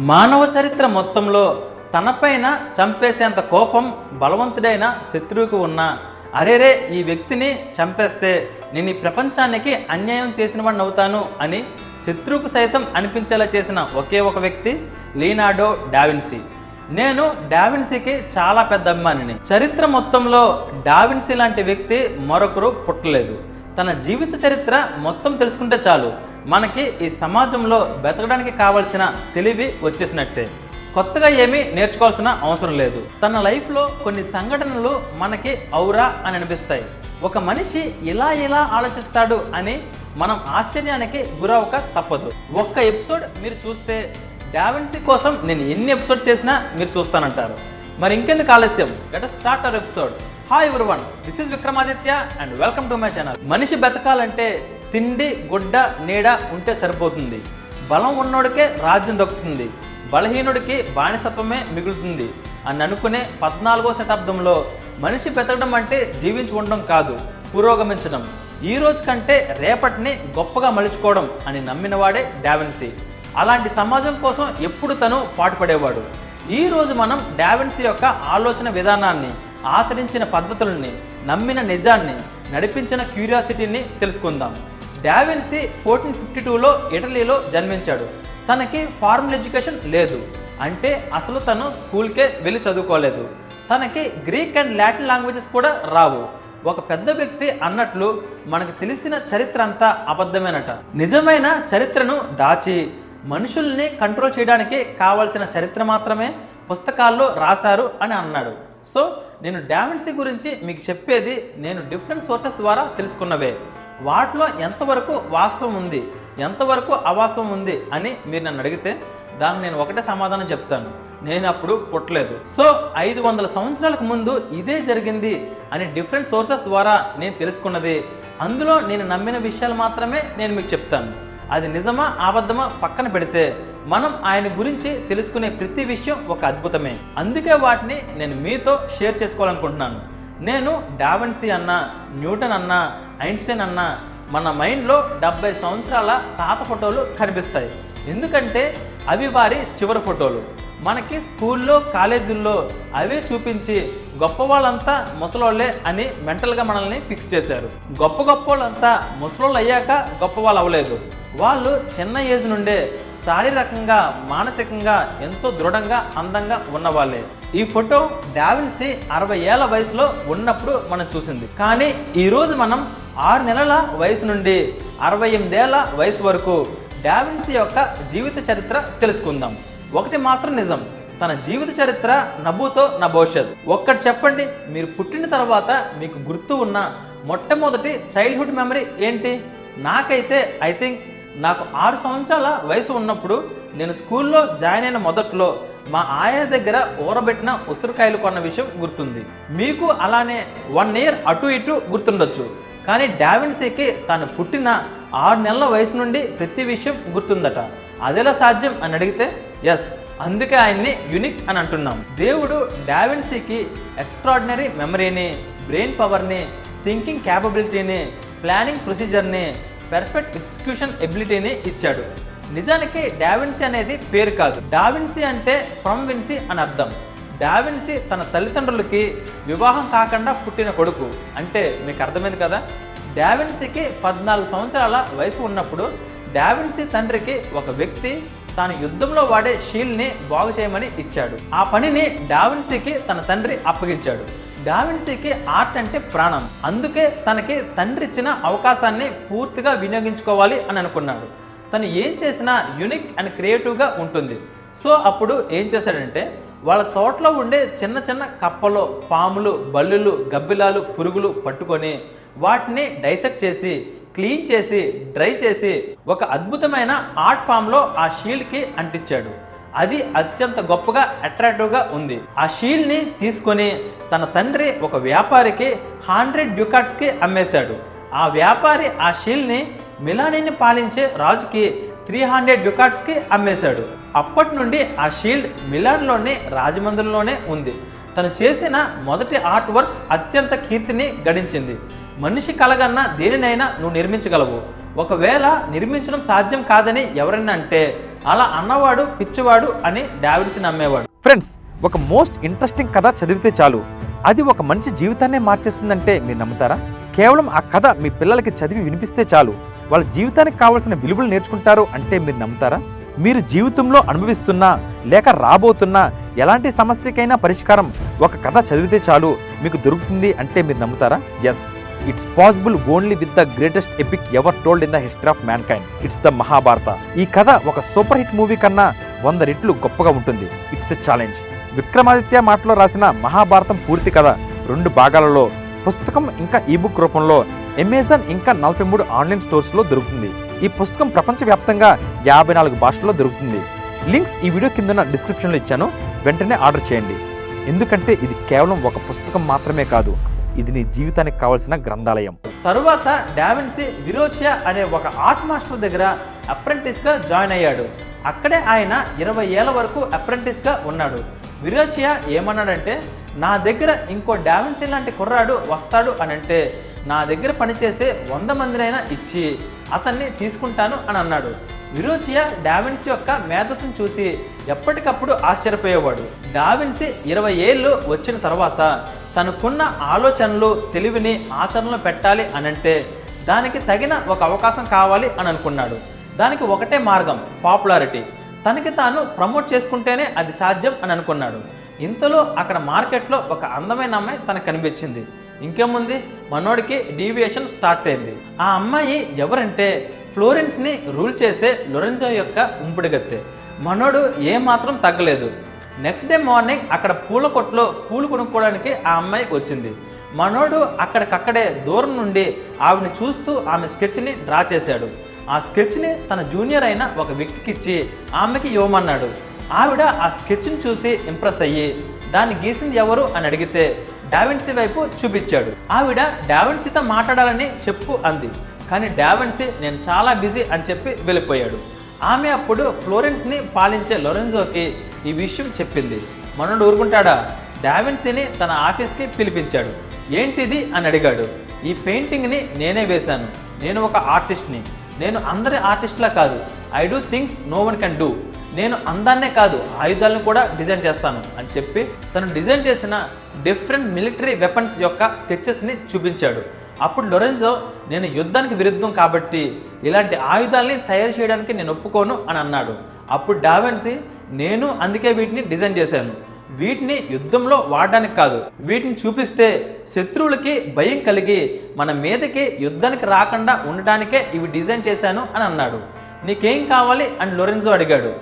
మానవ చరిత్ర మొత్తంలో తనపైన చంపేసేంత కోపం బలవంతుడైన శత్రువుకు ఉన్న అరేరే ఈ వ్యక్తిని చంపేస్తే నేను ఈ ప్రపంచానికి అన్యాయం చేసిన వాడిని అవుతాను అని శత్రువుకు సైతం అనిపించేలా చేసిన ఒకే ఒక వ్యక్తి లియోనార్డో డావిన్సీ. నేను డావిన్సీకి చాలా పెద్ద అభిమానిని. చరిత్ర మొత్తంలో డావిన్సీ లాంటి వ్యక్తి మరొకరు పుట్టలేదు. తన జీవిత చరిత్ర మొత్తం తెలుసుకుంటే చాలు మనకి ఈ సమాజంలో బతకడానికి కావాల్సిన తెలివి వచ్చేసినట్టే. కొత్తగా ఏమీ నేర్చుకోవాల్సిన అవసరం లేదు. తన లైఫ్లో కొన్ని సంఘటనలు మనకి ఔరా అని అనిపిస్తాయి. ఒక మనిషి ఇలా ఆలోచిస్తాడు అని మనం ఆశ్చర్యానికి గురవక తప్పదు. ఒక్క ఎపిసోడ్ మీరు చూస్తే డావిన్సీ కోసం నేను ఎన్ని ఎపిసోడ్ చేసినా మీరు చూస్తానంటారు. మరి ఇంకెందుకు ఆలస్యం, let us start our episode. Hi everyone, this is Vikramaditya and welcome to my channel. మనిషి బతకాలంటే తిండి గుడ్డ నీడ ఉంటే సరిపోతుంది. బలం ఉన్నోడికే రాజ్యం దక్కుతుంది, బలహీనుడికి బానిసత్వమే మిగులుతుంది అని అనుకునే 14వ శతాబ్దంలో మనిషి బతకడం అంటే జీవించి ఉండడం కాదు, పురోగమించడం, ఈ రోజు కంటే రేపటిని గొప్పగా మలుచుకోవడం అని నమ్మినవాడే డావిన్సీ. అలాంటి సమాజం కోసం ఎప్పుడు తను పాటుపడేవాడు. ఈరోజు మనం డావిన్సీ యొక్క ఆలోచన విధానాన్ని, ఆచరించిన పద్ధతుల్ని, నమ్మిన నిజాన్ని, నడిపించిన క్యూరియాసిటీని తెలుసుకుందాం. డావిన్సీ 1452లో ఇటలీలో జన్మించాడు. తనకి ఫార్మల్ ఎడ్యుకేషన్ లేదు, అంటే అసలు తను స్కూల్కే వెళ్ళి చదువుకోలేదు. తనకి గ్రీక్ అండ్ లాటిన్ లాంగ్వేజెస్ కూడా రావు. ఒక పెద్ద వ్యక్తి అన్నట్లు మనకు తెలిసిన చరిత్ర అంతా అబద్ధమేనట. నిజమైన చరిత్రను దాచి మనుషుల్ని కంట్రోల్ చేయడానికి కావాల్సిన చరిత్ర మాత్రమే పుస్తకాల్లో రాశారు అని అన్నాడు. సో నేను డావిన్సీ గురించి మీకు చెప్పేది నేను డిఫరెంట్ సోర్సెస్ ద్వారా తెలుసుకున్నవే. వాటిలో ఎంతవరకు వాస్తవం ఉంది, ఎంతవరకు అవాస్తవం ఉంది అని మీరు నన్ను అడిగితే దానికి నేను ఒకటే సమాధానం చెప్తాను, నేను అప్పుడు పుట్టలేదు. సో 500 సంవత్సరాలకు ముందు ఇదే జరిగింది అని డిఫరెంట్ సోర్సెస్ ద్వారా నేను తెలుసుకున్నది, అందులో నేను నమ్మిన విషయాలు మాత్రమే నేను మీకు చెప్తాను. అది నిజమా అబద్ధమా పక్కన పెడితే మనం ఆయన గురించి తెలుసుకునే ప్రతి విషయం ఒక అద్భుతమే. అందుకే వాటిని నేను మీతో షేర్ చేసుకోవాలనుకుంటున్నాను. నేను డావిన్సీ అన్నా, న్యూటన్ అన్నా, ఐన్స్టైన్ అన్నా మన మైండ్లో 70 సంవత్సరాల తాత ఫోటోలు కనిపిస్తాయి. ఎందుకంటే అవి వారి చివరి ఫోటోలు. మనకి స్కూల్లో, కాలేజీల్లో అవే చూపించి గొప్ప వాళ్ళంతా ముసలోళ్ళే అని మెంటల్గా మనల్ని ఫిక్స్ చేశారు. గొప్ప వాళ్ళంతా ముసలోళ్ళు అయ్యాక గొప్ప వాళ్ళు అవ్వలేదు. వాళ్ళు చిన్న ఏజ్ నుండే శారీరకంగా, మానసికంగా ఎంతో దృఢంగా, అందంగా ఉన్నవాళ్ళే. ఈ ఫోటో డావిన్సీ 60 ఏళ్ల వయసులో ఉన్నప్పుడు మనం చూసింది. కానీ ఈరోజు మనం 6 నెలల వయసు నుండి 68 ఏళ్ల వయసు వరకు డావిన్సీ యొక్క జీవిత చరిత్ర తెలుసుకుందాం. ఒకటి మాత్రం నిజం, తన జీవిత చరిత్ర నభూతో నా భవిష్యత్. ఒక్కటి చెప్పండి, మీరు పుట్టిన తర్వాత మీకు గుర్తు ఉన్న మొట్టమొదటి చైల్డ్హుడ్ మెమరీ ఏంటి? నాకైతే ఐ థింక్ నాకు 6 సంవత్సరాల వయసు ఉన్నప్పుడు నేను స్కూల్లో జాయిన్ అయిన మొదట్లో మా ఆయా దగ్గర ఊరబెట్టిన ఉసిరికాయలు కొన్న విషయం గుర్తుంది. మీకు అలానే 1 ఇయర్ అటు ఇటు గుర్తుండొచ్చు. కానీ డావిన్సీకి తను పుట్టిన 6 నెలల వయసు నుండి ప్రతి విషయం గుర్తుందట. అదెలా సాధ్యం అని అడిగితే ఎస్, అందుకే ఆయన్ని యూనిక్ అని అంటున్నాం. దేవుడు డావిన్సీకి ఎక్స్ట్రాడినరీ మెమరీని, బ్రెయిన్ పవర్ని, థింకింగ్ క్యాపబిలిటీని, ప్లానింగ్ ప్రొసీజర్ని, పర్ఫెక్ట్ ఎగ్జిక్యూషన్ ఎబిలిటీని ఇచ్చాడు. నిజానికి డావిన్సీ అనేది పేరు కాదు. డావిన్సీ అంటే ఫ్రమ్ విన్సీ అని అర్థం. డావిన్సీ తన తల్లిదండ్రులకి వివాహం కాకుండా పుట్టిన కొడుకు అంటే మీకు అర్థమైంది కదా. డావిన్సీకి 14 సంవత్సరాల వయసు ఉన్నప్పుడు డావిన్సీ తండ్రికి ఒక వ్యక్తి తాను యుద్ధంలో వాడే షీల్డ్ని బాగు చేయమని ఇచ్చాడు. ఆ పనిని డావిన్సీకి తన తండ్రి అప్పగించాడు. డావిన్సీకి ఆర్ట్ అంటే ప్రాణం. అందుకే తనకి తండ్రి ఇచ్చిన అవకాశాన్ని పూర్తిగా వినియోగించుకోవాలి అని అనుకున్నాడు. తను ఏం చేసినా యూనిక్ అండ్ క్రియేటివ్గా ఉంటుంది. సో అప్పుడు ఏం చేశాడంటే వాళ్ళ తోటలో ఉండే చిన్న కప్పలు, పాములు, బల్లులు, గబ్బిలాలు, పురుగులు పట్టుకొని వాటిని డైసెక్ట్ చేసి, క్లీన్ చేసి, డ్రై చేసి ఒక అద్భుతమైన ఆర్ట్ ఫామ్లో ఆ షీల్డ్కి అంటించాడు. అది అత్యంత గొప్పగా అట్రాక్టివ్గా ఉంది. ఆ షీల్డ్ని తీసుకొని తన తండ్రి ఒక వ్యాపారికి 100 డ్యూకాట్స్కి అమ్మేశాడు. ఆ వ్యాపారి ఆ షీల్డ్ని మిలానీని పాలించే రాజుకి 300 డ్యూకాట్స్కి అమ్మేశాడు. అప్పటి నుండి ఆ షీల్డ్ మిలాన్లోని రాజమందిరంలోనే ఉంది. తను చేసిన మొదటి ఆర్ట్ వర్క్ అత్యంత కీర్తిని గడించింది. మనిషి కలగన్నా దేనినైనా నువ్వు నిర్మించగలవు. ఒకవేళ నిర్మించడం సాధ్యం కాదని ఎవరైనా అంటే అలా అన్నవాడు పిచ్చివాడు అని డావిన్సీ నమ్మేవాడు. ఫ్రెండ్స్, ఒక మోస్ట్ ఇంట్రెస్టింగ్ కథ చదివితే చాలు అది ఒక మనిషి జీవితాన్నే మార్చేస్తుందంటే మీరు నమ్ముతారా? కేవలం ఆ కథ మీ పిల్లలకి చదివి వినిపిస్తే చాలు వాళ్ళ జీవితానికి కావాల్సిన విలువలు నేర్చుకుంటారు అంటే మీరు నమ్ముతారా? మీరు జీవితంలో అనుభవిస్తున్నా లేక రాబోతున్నా ఎలాంటి సమస్యకైనా పరిష్కారం ఒక కథ చదివితే చాలు మీకు దొరుకుతుంది అంటే మీరు నమ్ముతారా? Yes, it's possible only with the greatest epic ever told in the history of mankind. It's the Mahabharata. ఈ కథ ఒక సూపర్ హిట్ మూవీ కన్నా 100 రెట్లు గొప్పగా ఉంటుంది. It's a challenge. విక్రమాదిత్య మాటలో రాసిన మహాభారతం పూర్తి కథ 2 భాగాలలో పుస్తకం ఇంకా ఈబుక్ రూపంలో అమెజాన్ ఇంకా 43 ఆన్లైన్ స్టోర్స్లో దొరుకుతుంది. ఈ పుస్తకం ప్రపంచవ్యాప్తంగా 54 భాషల్లో దొరుకుతుంది. లింక్స్ ఈ వీడియో కింద డిస్క్రిప్షన్లో ఇచ్చాను, వెంటనే ఆర్డర్ చేయండి. ఎందుకంటే ఇది కేవలం ఒక పుస్తకం మాత్రమే కాదు, ఇది నీ జీవితానికి కావాల్సిన గ్రంథాలయం. తరువాత డావిన్సీ విరోచియా అనే ఒక ఆర్ట్ మాస్టర్ దగ్గర అప్రెంటిస్గా జాయిన్ అయ్యాడు. అక్కడే ఆయన 20 ఏళ్ల వరకు అప్రెంటిస్గా ఉన్నాడు. విరోచియా ఏమన్నాడంటే, నా దగ్గర ఇంకో డావిన్సీ లాంటి కుర్రాడు వస్తాడు అని అంటే నా దగ్గర పనిచేసే 100 మందినైనా ఇచ్చి అతన్ని తీసుకుంటాను అని అన్నాడు. విరోచియా డావిన్సీ యొక్క మేధస్సును చూసి ఎప్పటికప్పుడు ఆశ్చర్యపోయేవాడు. డావిన్సీ 20 ఏళ్ళు వచ్చిన తర్వాత తనకున్న ఆలోచనలు తెలివిని ఆచరణలో పెట్టాలి అనంటే దానికి తగిన ఒక అవకాశం కావాలి అని అనుకున్నాడు. దానికి ఒకటే మార్గం, పాపులారిటీ. తనకి తాను ప్రమోట్ చేసుకుంటేనే అది సాధ్యం అని అనుకున్నాడు. ఇంతలో అక్కడ మార్కెట్లో ఒక అందమైన అమ్మాయి తనకు కనిపించింది. ఇంకేముంది, మనోడికి డీవియేషన్ స్టార్ట్ అయింది. ఆ అమ్మాయి ఎవరంటే ఫ్లోరెన్స్ని రూల్ చేసే లొరెంజో యొక్క ఉంపుడుగత్తె. మనోడు ఏమాత్రం తగ్గలేదు. నెక్స్ట్ డే మార్నింగ్ అక్కడ పూల కొట్లో పూలు కొనుక్కోవడానికి ఆ అమ్మాయి వచ్చింది. మనోడు అక్కడికక్కడే దూరం నుండి ఆవిడని చూస్తూ ఆమె స్కెచ్ని డ్రా చేశాడు. ఆ స్కెచ్ని తన జూనియర్ అయిన ఒక వ్యక్తికి ఇచ్చి ఆమెకి ఇవ్వమన్నాడు. ఆవిడ ఆ స్కెచ్ని చూసి ఇంప్రెస్ అయ్యి దాన్ని గీసింది ఎవరు అని అడిగితే డావిన్సీ వైపు చూపించాడు. ఆవిడ డావిన్సీతో మాట్లాడాలని చెప్పు అంది. కానీ డావిన్సీ నేను చాలా బిజీ అని చెప్పి వెళ్ళిపోయాడు. ఆమె అప్పుడు ఫ్లోరెన్స్ని పాలించే లొరెంజోకి ఈ విషయం చెప్పింది. మనోడు ఊరుకుంటాడా? డావిన్సీని తన ఆఫీస్కి పిలిపించాడు. ఏంటిది అని అడిగాడు. ఈ పెయింటింగ్ని నేనే వేశాను, నేను ఒక ఆర్టిస్ట్ని, నేను అందరి ఆర్టిస్ట్లా కాదు, I do things no one can do, నేను అందాన్నే కాదు ఆయుధాలను కూడా డిజైన్ చేస్తాను అని చెప్పి తను డిజైన్ చేసిన డిఫరెంట్ మిలిటరీ వెపన్స్ యొక్క స్కెచెస్ని చూపించాడు. అప్పుడు లొరెంజో నేను యుద్ధానికి విరుద్ధం కాబట్టి ఇలాంటి ఆయుధాలని తయారు చేయడానికి నేను ఒప్పుకోను అని అన్నాడు. అప్పుడు డావిన్సీ నేను అందుకే వీటిని డిజైన్ చేశాను, వీటిని యుద్ధంలో వాడడానికి కాదు, వీటిని చూపిస్తే శత్రువులకి భయం కలిగి మన మీదకి యుద్ధానికి రాకుండా ఉండడానికే ఇవి డిజైన్ చేశాను అని అన్నాడు. నీకేం కావాలి అని లొరెంజో అడిగాడు.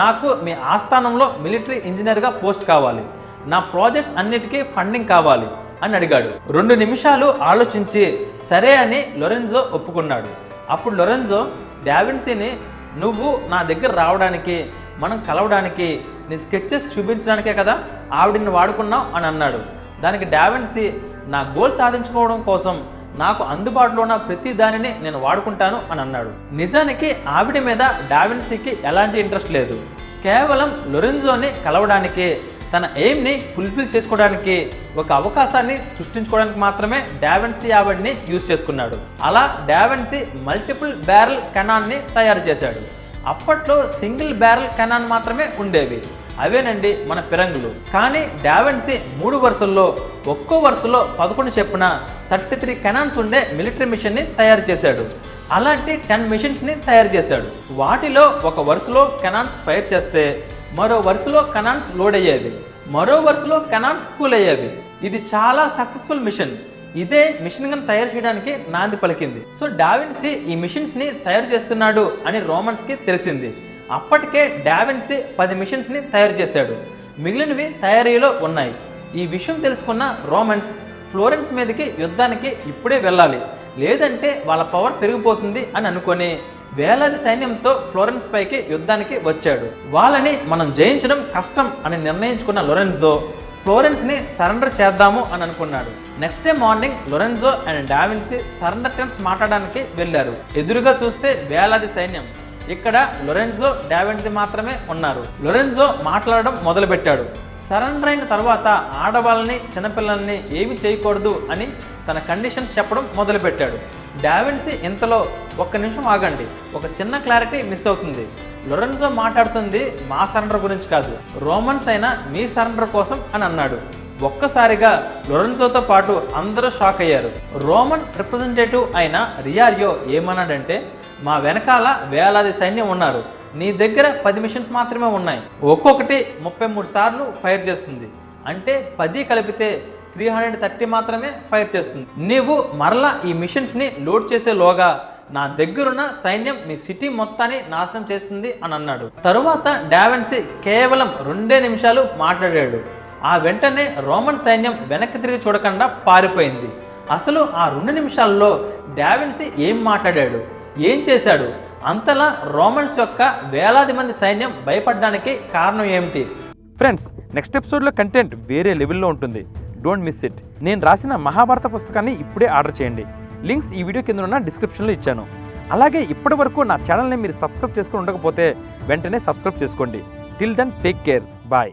నాకు మీ ఆస్థానంలో మిలిటరీ ఇంజనీర్గా పోస్ట్ కావాలి, నా ప్రాజెక్ట్స్ అన్నిటికీ ఫండింగ్ కావాలి అని అడిగాడు. 2 నిమిషాలు ఆలోచించి సరే అని లొరెంజో ఒప్పుకున్నాడు. అప్పుడు లొరెంజో డావిన్సీని నువ్వు నా దగ్గర రావడానికి, మనం కలవడానికి, నీ స్కెచెస్ చూపించడానికే కదా ఆవిడని వాడుకున్నావు అని అన్నాడు. దానికి డావిన్సీ నా గోల్ సాధించుకోవడం కోసం నాకు అందుబాటులో ఉన్న ప్రతి దానిని నేను వాడుకుంటాను అని అన్నాడు. నిజానికి ఆవిడ మీద డావిన్సీకి ఎలాంటి ఇంట్రెస్ట్ లేదు. కేవలం లొరెంజోని కలవడానికి, తన ఎయిమ్ని ఫుల్ఫిల్ చేసుకోవడానికి, ఒక అవకాశాన్ని సృష్టించుకోవడానికి మాత్రమే డావిన్సీ ఆవిడని యూజ్ చేసుకున్నాడు. అలా డావిన్సీ మల్టిపుల్ బ్యారెల్ కెనాన్ని తయారు చేశాడు. అప్పట్లో సింగిల్ బ్యారెల్ కెనాన్ మాత్రమే ఉండేవి, అవేనండి మన పిరంగులు. కానీ డావిన్సీ 3 వరుసల్లో ఒక్కో వరుసలో 11 చెప్పున 33 కెనాన్స్ ఉండే మిలిటరీ మిషన్ని తయారు చేశాడు. అలాంటి 10 మిషన్స్ని తయారు చేశాడు. వాటిలో ఒక వరుసలో కెనాన్స్ ఫైర్ చేస్తే మరో వరుసలో కెనాన్స్ లోడ్ అయ్యేవి, మరో వరుసలో కెనాన్స్ కూల్ అయ్యేవి. ఇది చాలా సక్సెస్ఫుల్ మిషన్. ఇదే మిషన్ గన్ తయారు చేయడానికి నాంది పలికింది. సో డావిన్సీ ఈ మిషన్స్ని తయారు చేస్తున్నాడు అని రోమన్స్కి తెలిసింది. అప్పటికే డావిన్సీ 10 మిషన్స్ని తయారు చేశాడు, మిగిలినవి తయారీలో ఉన్నాయి. ఈ విషయం తెలుసుకున్న రోమన్స్ ఫ్లోరెన్స్ మీదకి యుద్ధానికి ఇప్పుడే వెళ్ళాలి, లేదంటే వాళ్ళ పవర్ పెరిగిపోతుంది అని అనుకొని వేలాది సైన్యంతో ఫ్లోరెన్స్ పైకి యుద్ధానికి వచ్చాడు. వాళ్ళని మనం జయించడం కష్టం అని నిర్ణయించుకున్న లొరెంజో ఫ్లోరెన్స్ని సరెండర్ చేద్దాము అని అనుకున్నాడు. Next day morning Lorenzo and DaVinci surrender terms మాట్లాడడానికి వెళ్ళారు. ఎదురుగా చూస్తే వేలాది సైన్యం. ఇక్కడ లొరెంజో డావిన్సీ మాత్రమే ఉన్నారు. లొరెంజో మాట్లాడడం మొదలుపెట్టాడు. సరెండర్ అయిన తర్వాత ఆడవాళ్ళని, చిన్నపిల్లల్ని ఏమి చేయకూడదు అని తన కండిషన్స్ చెప్పడం మొదలుపెట్టాడు. డావిన్సీ ఇంతలో 1 నిమిషం ఆగండి, ఒక చిన్న క్లారిటీ మిస్ అవుతుంది. లొరెన్జో మాట్లాడుతుంది మా సరెండర్ గురించి కాదు, రోమన్స్ అయినా మీ సరెండర్ కోసం అని అన్నాడు. ఒక్కసారిగా లొరెన్జోతో పాటు అందరూ షాక్ అయ్యారు. రోమన్ రిప్రజెంటేటివ్ అయిన రియారియో ఏమన్నాడంటే, మా వెనకాల వేలాది సైన్యం ఉన్నారు, నీ దగ్గర 10 మిషన్స్ మాత్రమే ఉన్నాయి, ఒక్కొక్కటి 33 సార్లు ఫైర్ చేస్తుంది, అంటే 10 కలిపితే 330 మాత్రమే ఫైర్ చేస్తుంది. నీవు మరలా ఈ మిషన్స్ని లోడ్ చేసేలోగా నా దగ్గరున్న సైన్యం మీ సిటీ మొత్తాన్ని నాశనం చేస్తుంది అని అన్నాడు. తరువాత డావిన్సీ కేవలం 2 నిమిషాలు మాట్లాడాడు. ఆ వెంటనే రోమన్ సైన్యం వెనక్కి తిరిగి చూడకుండా పారిపోయింది. అసలు ఆ 2 నిమిషాల్లో డావిన్సీ ఏం మాట్లాడాడు, ఏం చేశాడు, అంతలా రోమన్స్ యొక్క వేలాది మంది సైన్యం భయపడడానికి కారణం ఏమిటి? ఫ్రెండ్స్, నెక్స్ట్ ఎపిసోడ్లో కంటెంట్ వేరే లెవెల్లో ఉంటుంది. Don't miss it. నేను రాసిన మహాభారత పుస్తకాన్ని ఇప్పుడే ఆర్డర్ చేయండి. లింక్స్ ఈ వీడియో కింద ఉన్న డిస్క్రిప్షన్లో ఇచ్చాను. అలాగే ఇప్పటి వరకు నా ఛానల్ని మీరు సబ్స్క్రైబ్ చేసుకుని ఉండకపోతే వెంటనే సబ్స్క్రైబ్ చేసుకోండి. Till then take care.